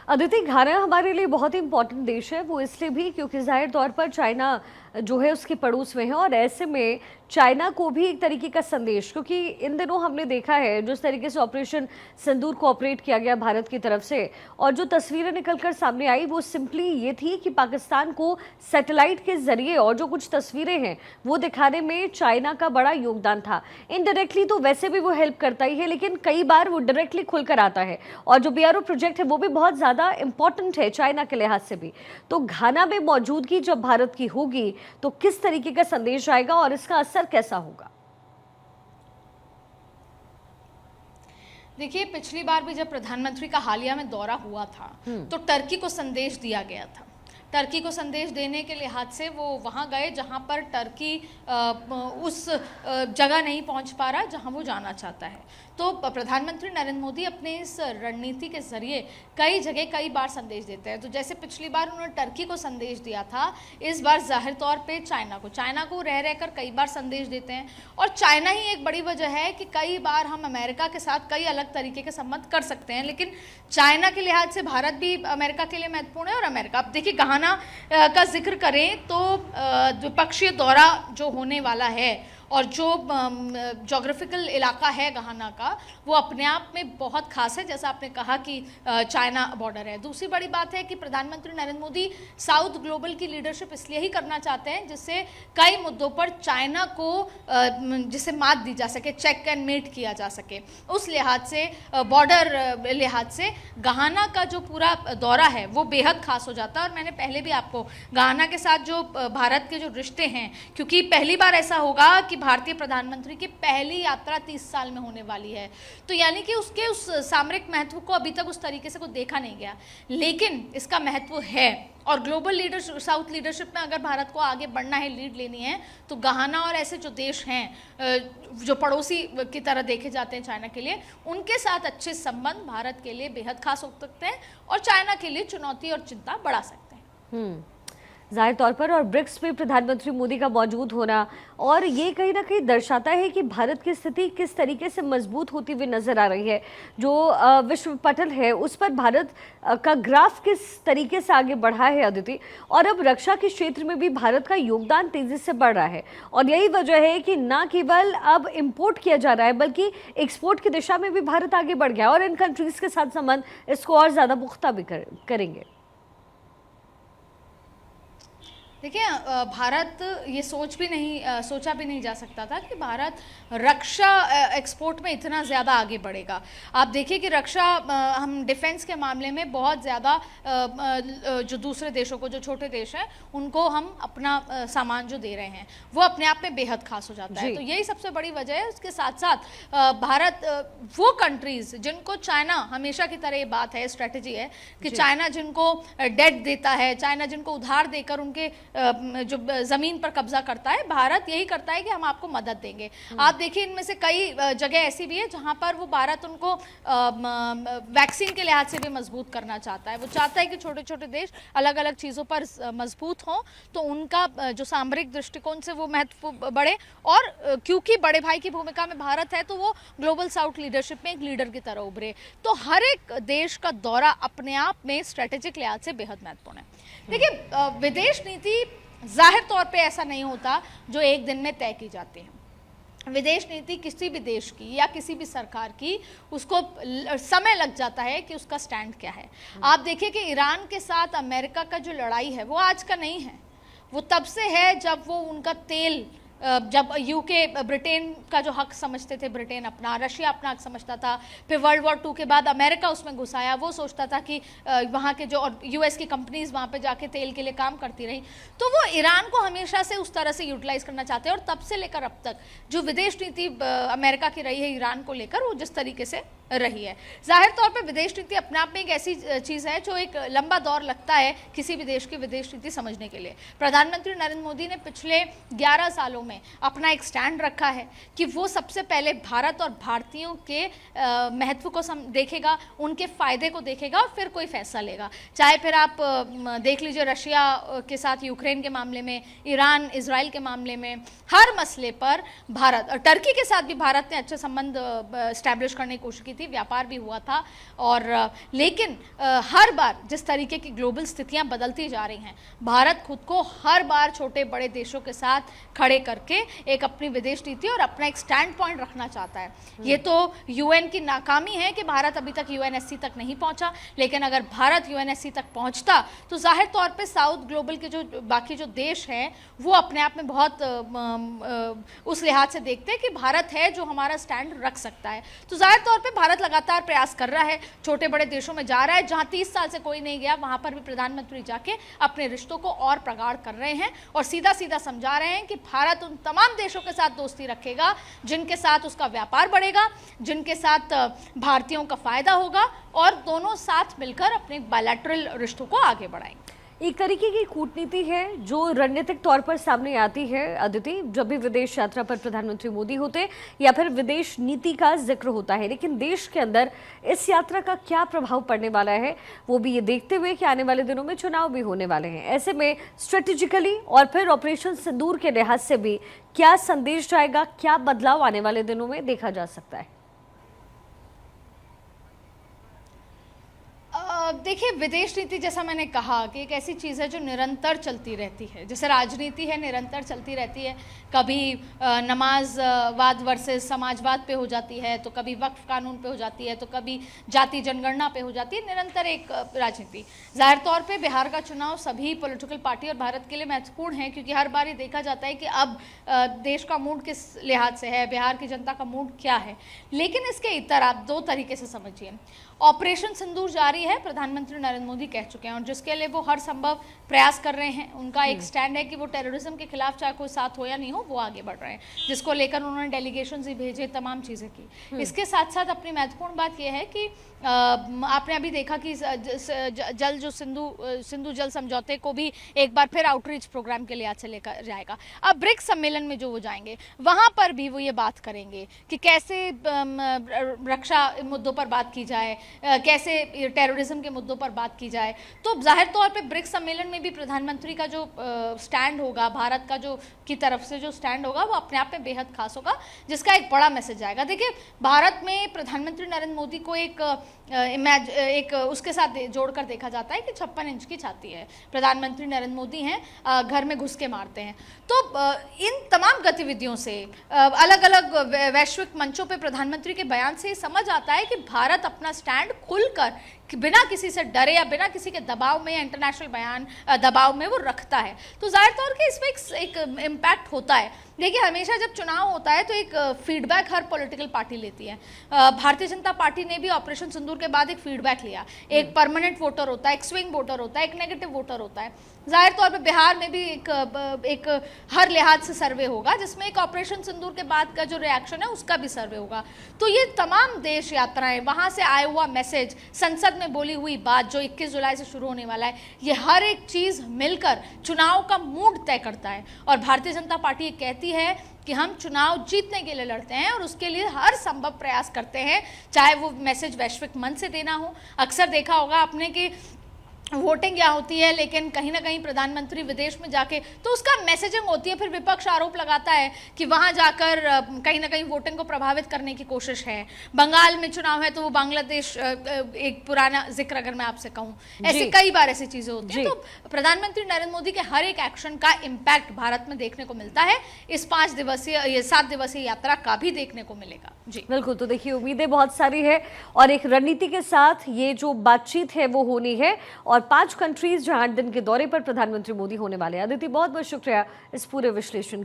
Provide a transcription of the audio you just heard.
अदिति, घाना हमारे लिए बहुत ही इंपॉर्टेंट देश है। वो इसलिए भी क्योंकि जाहिर तौर पर चाइना जो है उसके पड़ोस में है, और ऐसे में चाइना को भी एक तरीके का संदेश, क्योंकि इन दिनों हमने देखा है जिस तरीके से ऑपरेशन सिंदूर को ऑपरेट किया गया भारत की तरफ से, और जो तस्वीरें निकलकर सामने आई वो सिंपली ये थी कि पाकिस्तान को सैटेलाइट के जरिए और जो कुछ तस्वीरें हैं वो दिखाने में चाइना का बड़ा योगदान था। इनडायरेक्टली तो वैसे भी वो हेल्प करता ही है, लेकिन कई बार वो डायरेक्टली खुलकर आता है। और जो बीआरओ प्रोजेक्ट है वो भी बहुत ज़्यादा इंपॉर्टेंट है चाइना के लिहाज से भी। तो घाना में मौजूदगी जब भारत की होगी तो किस तरीके का संदेश आएगा और इसका असर कैसा होगा? देखिए, पिछली बार भी जब प्रधानमंत्री का हालिया में दौरा हुआ था तो टर्की को संदेश दिया गया था। टर्की को संदेश देने के लिहाज से वो वहाँ गए जहाँ पर टर्की उस जगह नहीं पहुँच पा रहा जहाँ वो जाना चाहता है। तो प्रधानमंत्री नरेंद्र मोदी अपने इस रणनीति के जरिए कई जगह कई बार संदेश देते हैं। तो जैसे पिछली बार उन्होंने टर्की को संदेश दिया था, इस बार जाहिर तौर पे चाइना को रह रहकर कई बार संदेश देते हैं। और चाइना ही एक बड़ी वजह है कि कई बार हम अमेरिका के साथ कई अलग तरीके के संबंध कर सकते हैं, लेकिन चाइना के लिहाज से भारत भी अमेरिका के लिए महत्वपूर्ण है। और अमेरिका, आप देखिए, घाना का जिक्र करें तो द्विपक्षीय दौरा जो होने वाला है और जो जोग्राफिकल इलाका है घाना का, वो अपने आप में बहुत खास है। जैसा आपने कहा कि चाइना बॉर्डर है। दूसरी बड़ी बात है कि प्रधानमंत्री नरेंद्र मोदी साउथ ग्लोबल की लीडरशिप इसलिए ही करना चाहते हैं जिससे कई मुद्दों पर चाइना को जिसे मात दी जा सके, चेक एंड मेट किया जा सके। उस लिहाज से, बॉर्डर लिहाज से घाना का जो पूरा दौरा है वो बेहद खास हो जाता है। और मैंने पहले भी आपको घाना के साथ जो भारत के जो रिश्ते हैं, क्योंकि पहली बार ऐसा होगा कि भारतीय प्रधानमंत्री की पहली यात्रा 30 साल में होने वाली है, तो यानी कि उसके उस सामरिक महत्व को अभी तक उस तरीके से को देखा नहीं गया, लेकिन इसका महत्व है। और ग्लोबल लीडरशिप, साउथ लीडरशिप में अगर भारत को आगे बढ़ना है, लीड लेनी है, तो घाना और ऐसे जो देश हैं जो पड़ोसी की तरह देखे जाते हैं चाइना के लिए, उनके साथ अच्छे संबंध भारत के लिए बेहद खास हो सकते हैं और चाइना के लिए चुनौती और चिंता बढ़ा सकते हैं। जाहिर तौर पर, और ब्रिक्स में प्रधानमंत्री मोदी का मौजूद होना, और ये कहीं ना कहीं दर्शाता है कि भारत की स्थिति किस तरीके से मजबूत होती हुई नजर आ रही है। जो विश्व पटल है उस पर भारत का ग्राफ किस तरीके से आगे बढ़ा है अदिति, और अब रक्षा के क्षेत्र में भी भारत का योगदान तेजी से बढ़ रहा है। और यही वजह है कि न केवल अब इम्पोर्ट किया जा रहा है बल्कि एक्सपोर्ट की दिशा में भी भारत आगे बढ़ गया, और इन कंट्रीज के साथ संबंध इसको और ज़्यादा पुख्ता भी करेंगे। देखिए, भारत ये सोचा भी नहीं जा सकता था कि भारत रक्षा एक्सपोर्ट में इतना ज़्यादा आगे बढ़ेगा। आप देखिए कि रक्षा, हम डिफेंस के मामले में बहुत ज़्यादा जो दूसरे देशों को, जो छोटे देश हैं, उनको हम अपना सामान जो दे रहे हैं वो अपने आप में बेहद खास हो जाता है। तो यही सबसे बड़ी वजह है। उसके साथ साथ भारत, वो कंट्रीज़ जिनको चाइना, हमेशा की तरह ये बात है, स्ट्रेटजी है कि चाइना जिनको डेट देता है, चाइना जिनको उधार देकर उनके जो जमीन पर कब्जा करता है, भारत यही करता है कि हम आपको मदद देंगे। आप देखिए, इनमें से कई जगह ऐसी भी है जहां पर वो भारत उनको वैक्सीन के लिहाज से भी मजबूत करना चाहता है। वो चाहता है कि छोटे छोटे देश अलग अलग चीज़ों पर मजबूत हों, तो उनका जो सामरिक दृष्टिकोण से वो महत्व बढ़े। और क्योंकि बड़े भाई की भूमिका में भारत है, तो वो ग्लोबल साउथ लीडरशिप में एक लीडर की तरह उभरे। तो हर एक देश का दौरा अपने आप में स्ट्रेटेजिक लिहाज से बेहद महत्वपूर्ण है। देखिए, विदेश नीति जाहिर तौर पे ऐसा नहीं होता जो एक दिन में तय की जाती है। विदेश नीति किसी भी देश की या किसी भी सरकार की, उसको समय लग जाता है कि उसका स्टैंड क्या है। आप देखिए कि ईरान के साथ अमेरिका का जो लड़ाई है वो आज का नहीं है, वो तब से है जब वो उनका तेल, जब यूके, ब्रिटेन का जो हक समझते थे, ब्रिटेन अपना, रशिया अपना हक समझता था। फिर वर्ल्ड वॉर 2 के बाद अमेरिका उसमें घुस आया। वो सोचता था कि वहाँ के जो, और यूएस की कंपनीज वहाँ पे जाके तेल के लिए काम करती रही, तो वो ईरान को हमेशा से उस तरह से यूटिलाइज करना चाहते हैं। और तब से लेकर अब तक जो विदेश नीति अमेरिका की रही है ईरान को लेकर, वो जिस तरीके से रही है, जाहिर तौर पर विदेश नीति अपने आप में एक ऐसी चीज़ है जो एक लंबा दौर लगता है किसी भी देश की विदेश नीति समझने के लिए। प्रधानमंत्री नरेंद्र मोदी ने पिछले 11 सालों में अपना एक स्टैंड रखा है कि वो सबसे पहले भारत और भारतीयों के महत्व को देखेगा, उनके फायदे को देखेगा और फिर कोई फैसला लेगा। चाहे फिर आप देख लीजिए रशिया के साथ यूक्रेन के मामले में, ईरान इजराइल के मामले में, हर मसले पर भारत, और टर्की के साथ भी भारत ने अच्छे संबंध स्टैब्लिश करने की कोशिश की थी, व्यापार भी हुआ था। और लेकिन हर बार जिस तरीके की ग्लोबल स्थितियां बदलती जा रही हैं, भारत खुद को हर बार छोटे बड़े देशों के साथ खड़े करके एक अपनी विदेश नीति और अपना एक स्टैंड पॉइंट रखना चाहता है। ये तो यूएन की नाकामी है कि भारत अभी तक यूएनएससी तक नहीं पहुंचा, लेकिन अगर भारत यूएनएससी तक पहुंचता तो जाहिर तौर पे साउथ ग्लोबल के जो बाकी जो देश हैं वो अपने आप में बहुत उस लिहाज से देखते हैं कि भारत है जो हमारा स्टैंड रख सकता है। तो जाहिर तौर पे भारत लगातार प्रयास कर रहा है, छोटे बड़े देशों में जा रहा है, जहां 30 साल से कोई नहीं गया वहां पर भी प्रधानमंत्री जाके अपने रिश्तों को और प्रगाढ़ कर रहे हैं और सीधा सीधा समझा रहे हैं कि भारत उन तमाम देशों के साथ दोस्ती रखेगा जिनके साथ उसका व्यापार बढ़ेगा, जिनके साथ भारतीयों का फायदा होगा और दोनों साथ मिलकर अपने बायलैटरल रिश्तों को आगे बढ़ाएंगे। एक तरीके की कूटनीति है जो रणनीतिक तौर पर सामने आती है अदिति, जब भी विदेश यात्रा पर प्रधानमंत्री मोदी होते या फिर विदेश नीति का जिक्र होता है, लेकिन देश के अंदर इस यात्रा का क्या प्रभाव पड़ने वाला है वो भी ये देखते हुए कि आने वाले दिनों में चुनाव भी होने वाले हैं। ऐसे में स्ट्रेटेजिकली और फिर ऑपरेशन सिंदूर के लिहाज से भी क्या संदेश जाएगा, क्या बदलाव आने वाले दिनों में देखा जा सकता है? देखिए, विदेश नीति जैसा मैंने कहा कि एक ऐसी चीज़ है जो निरंतर चलती रहती है, जैसे राजनीति है निरंतर चलती रहती है। कभी नमाजवाद वर्सेस समाजवाद पे हो जाती है, तो कभी वक्फ कानून पे हो जाती है, तो कभी जाति जनगणना पे हो जाती है, निरंतर एक राजनीति। जाहिर तौर पे बिहार का चुनाव सभी पॉलिटिकल पार्टी और भारत के लिए महत्वपूर्ण है, क्योंकि हर बार ये देखा जाता है कि अब देश का मूड किस लिहाज से है, बिहार की जनता का मूड क्या है। लेकिन इसके इतर आप दो तरीके से समझिए। ऑपरेशन सिंदूर जारी है, प्रधानमंत्री नरेंद्र मोदी कह चुके हैं और जिसके लिए वो हर संभव प्रयास कर रहे हैं। उनका एक स्टैंड है कि वो टेररिज्म के खिलाफ चाहे कोई साथ हो या नहीं हो, वो आगे बढ़ रहे हैं, जिसको लेकर उन्होंने डेलीगेशन ही भेजे, तमाम चीज़ें की। इसके साथ साथ अपनी महत्वपूर्ण बात यह है कि आपने अभी देखा कि जल जो सिंधु जल समझौते को भी एक बार फिर आउटरीच प्रोग्राम के लिहाज से लेकर जाएगा। अब ब्रिक्स सम्मेलन में जो वो जाएंगे वहां पर भी वो ये बात करेंगे कि कैसे रक्षा मुद्दों पर बात की जाए, कैसे टेररिज्म के मुद्दों पर बात की जाए। तो जाहिर तौर पे ब्रिक्स सम्मेलन में भी प्रधानमंत्री का जो स्टैंड होगा, भारत का जो की तरफ से जो स्टैंड होगा, वो अपने आप में बेहद खास होगा, जिसका एक बड़ा मैसेज आएगा। देखिए, भारत में प्रधानमंत्री नरेंद्र मोदी को एक उसके साथ जोड़कर देखा जाता है कि 56 इंच की छाती है, प्रधानमंत्री नरेंद्र मोदी हैं, घर में घुस के मारते हैं। तो इन तमाम गतिविधियों से, अलग अलग वैश्विक मंचों पे प्रधानमंत्री के बयान से समझ आता है कि भारत अपना स्टैंड खुलकर बिना किसी से डरे या बिना किसी के दबाव में या इंटरनेशनल दबाव में वो रखता है। तो जाहिर तौर पे इसमें एक इम्पैक्ट होता है। देखिए, हमेशा जब चुनाव होता है तो एक फीडबैक हर पॉलिटिकल पार्टी लेती है। भारतीय जनता पार्टी ने भी ऑपरेशन सिंदूर के बाद एक फीडबैक लिया। एक परमानेंट वोटर होता है, एक स्विंग वोटर होता है, एक नेगेटिव वोटर होता है। जाहिर तौर पे बिहार में भी एक हर लिहाज से सर्वे होगा, जिसमें एक ऑपरेशन सिंदूर के बाद का जो रिएक्शन है उसका भी सर्वे होगा। तो ये तमाम देश यात्राएं, वहां से आया हुआ मैसेज, संसद में बोली हुई बात जो 21 जुलाई से शुरू होने वाला है, ये हर एक चीज मिलकर चुनाव का मूड तय करता है। और भारतीय जनता पार्टी ये कहती है कि हम चुनाव जीतने के लिए लड़ते हैं और उसके लिए हर संभव प्रयास करते हैं, चाहे वो मैसेज वैश्विक मंच से देना हो। अक्सर देखा होगा आपने कि वोटिंग क्या होती है, लेकिन कहीं ना कहीं प्रधानमंत्री विदेश में जाके तो उसका मैसेजिंग होती है, फिर विपक्ष आरोप लगाता है कि वहां जाकर कहीं ना कहीं वोटिंग को प्रभावित करने की कोशिश है। बंगाल में चुनाव है तो वो बांग्लादेश, एक पुराना जिक्र अगर मैं आपसे कहूं, ऐसे कई बार ऐसी चीजें होती हैं। तो प्रधानमंत्री नरेंद्र मोदी के हर एक एक्शन का इम्पैक्ट भारत में देखने को मिलता है। इस 7 दिवसीय यात्रा का भी देखने को मिलेगा। जी बिल्कुल। तो देखिए, उम्मीदें बहुत सारी है और एक रणनीति के साथ ये जो बातचीत है वो होनी है और 5 कंट्रीज जहां 8 दिन के दौरे पर प्रधानमंत्री मोदी होने वाले हैं। अदिति, बहुत बहुत शुक्रिया इस पूरे विश्लेषण के लिए।